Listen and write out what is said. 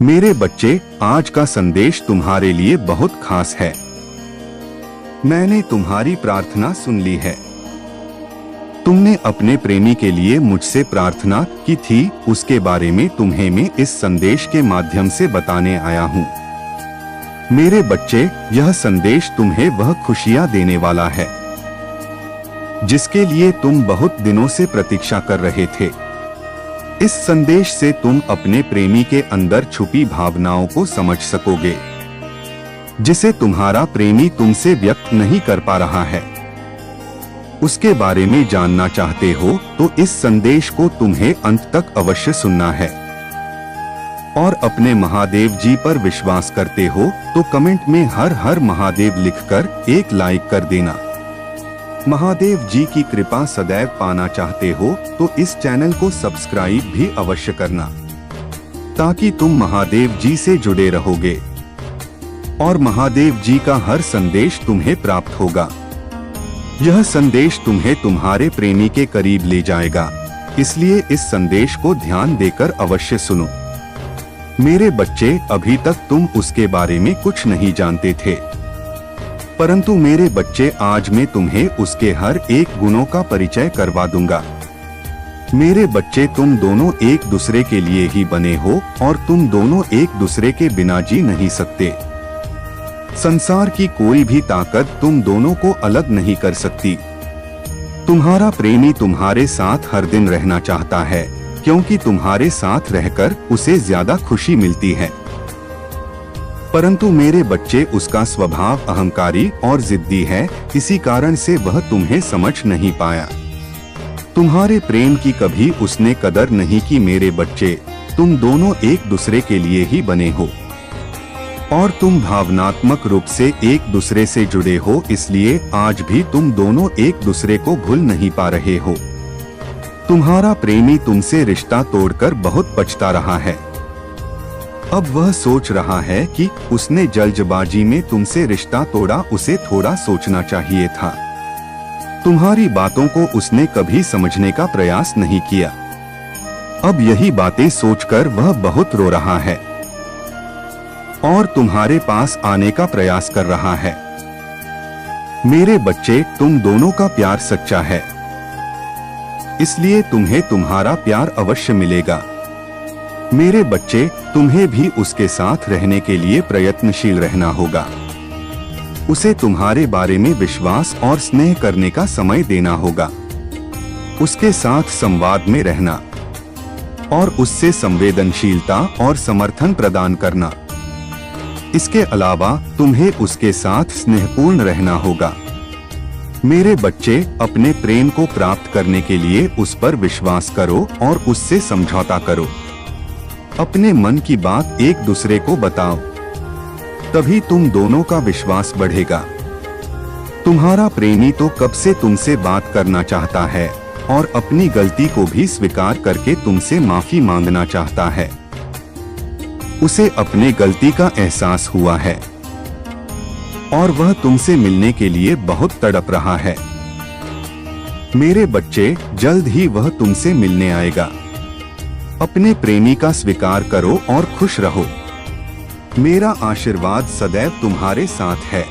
मेरे बच्चे, आज का संदेश तुम्हारे लिए बहुत खास है। मैंने तुम्हारी प्रार्थना सुन ली है। तुमने अपने प्रेमी के लिए मुझसे प्रार्थना की थी, उसके बारे में तुम्हें मैं इस संदेश के माध्यम से बताने आया हूँ। मेरे बच्चे, यह संदेश तुम्हें वह खुशियाँ देने वाला है जिसके लिए तुम बहुत दिनों से प्रतीक्षा कर रहे थे। इस संदेश से तुम अपने प्रेमी के अंदर छुपी भावनाओं को समझ सकोगे जिसे तुम्हारा प्रेमी तुमसे व्यक्त नहीं कर पा रहा है। उसके बारे में जानना चाहते हो तो इस संदेश को तुम्हें अंत तक अवश्य सुनना है। और अपने महादेव जी पर विश्वास करते हो तो कमेंट में हर हर महादेव लिखकर एक लाइक कर देना। महादेव जी की कृपा सदैव पाना चाहते हो तो इस चैनल को सब्सक्राइब भी अवश्य करना, ताकि तुम महादेव जी से जुड़े रहोगे और महादेव जी का हर संदेश तुम्हें प्राप्त होगा। यह संदेश तुम्हें तुम्हारे प्रेमी के करीब ले जाएगा, इसलिए इस संदेश को ध्यान देकर अवश्य सुनो। मेरे बच्चे, अभी तक तुम उसके बारे में कुछ नहीं जानते थे, परंतु मेरे बच्चे, आज मैं तुम्हें उसके हर एक गुणों का परिचय करवा दूंगा। मेरे बच्चे, तुम दोनों एक दूसरे के लिए ही बने हो और तुम दोनों एक दूसरे के बिना जी नहीं सकते। संसार की कोई भी ताकत तुम दोनों को अलग नहीं कर सकती। तुम्हारा प्रेमी तुम्हारे साथ हर दिन रहना चाहता है, क्योंकि तुम्हारे साथ रहकर उसे ज्यादा खुशी मिलती है। परंतु मेरे बच्चे, उसका स्वभाव अहंकारी और जिद्दी है, इसी कारण से वह तुम्हें समझ नहीं पाया। तुम्हारे प्रेम की कभी उसने कदर नहीं की। मेरे बच्चे, तुम दोनों एक दूसरे के लिए ही बने हो और तुम भावनात्मक रूप से एक दूसरे से जुड़े हो, इसलिए आज भी तुम दोनों एक दूसरे को भूल नहीं पा रहे हो। तुम्हारा प्रेमी तुमसे रिश्ता तोड़कर बहुत पछता रहा है। अब वह सोच रहा है कि उसने जल्दबाजी में तुमसे रिश्ता तोड़ा, उसे थोड़ा सोचना चाहिए था। तुम्हारी बातों को उसने कभी समझने का प्रयास नहीं किया। अब यही बातें सोचकर वह बहुत रो रहा है और तुम्हारे पास आने का प्रयास कर रहा है। मेरे बच्चे, तुम दोनों का प्यार सच्चा है, इसलिए तुम्हें तुम्हारा प्यार अवश्य मिलेगा। मेरे बच्चे, तुम्हें भी उसके साथ रहने के लिए प्रयत्नशील रहना होगा। उसे तुम्हारे बारे में विश्वास और स्नेह करने का समय देना होगा। उसके साथ संवाद में रहना और उससे संवेदनशीलता और समर्थन प्रदान करना। इसके अलावा तुम्हें उसके साथ स्नेहपूर्ण रहना होगा। मेरे बच्चे, अपने प्रेम को प्राप्त करने के लिए उस पर विश्वास करो और उससे समझौता करो। अपने मन की बात एक दूसरे को बताओ, तभी तुम दोनों का विश्वास बढ़ेगा। तुम्हारा प्रेमी तो कब से तुमसे बात करना चाहता है और अपनी गलती को भी स्वीकार करके तुमसे माफी मांगना चाहता है। उसे अपने गलती का एहसास हुआ है और वह तुमसे मिलने के लिए बहुत तड़प रहा है। मेरे बच्चे, जल्द ही वह तुमसे मिलने आएगा। अपने प्रेमी का स्वीकार करो और खुश रहो। मेरा आशीर्वाद सदैव तुम्हारे साथ है।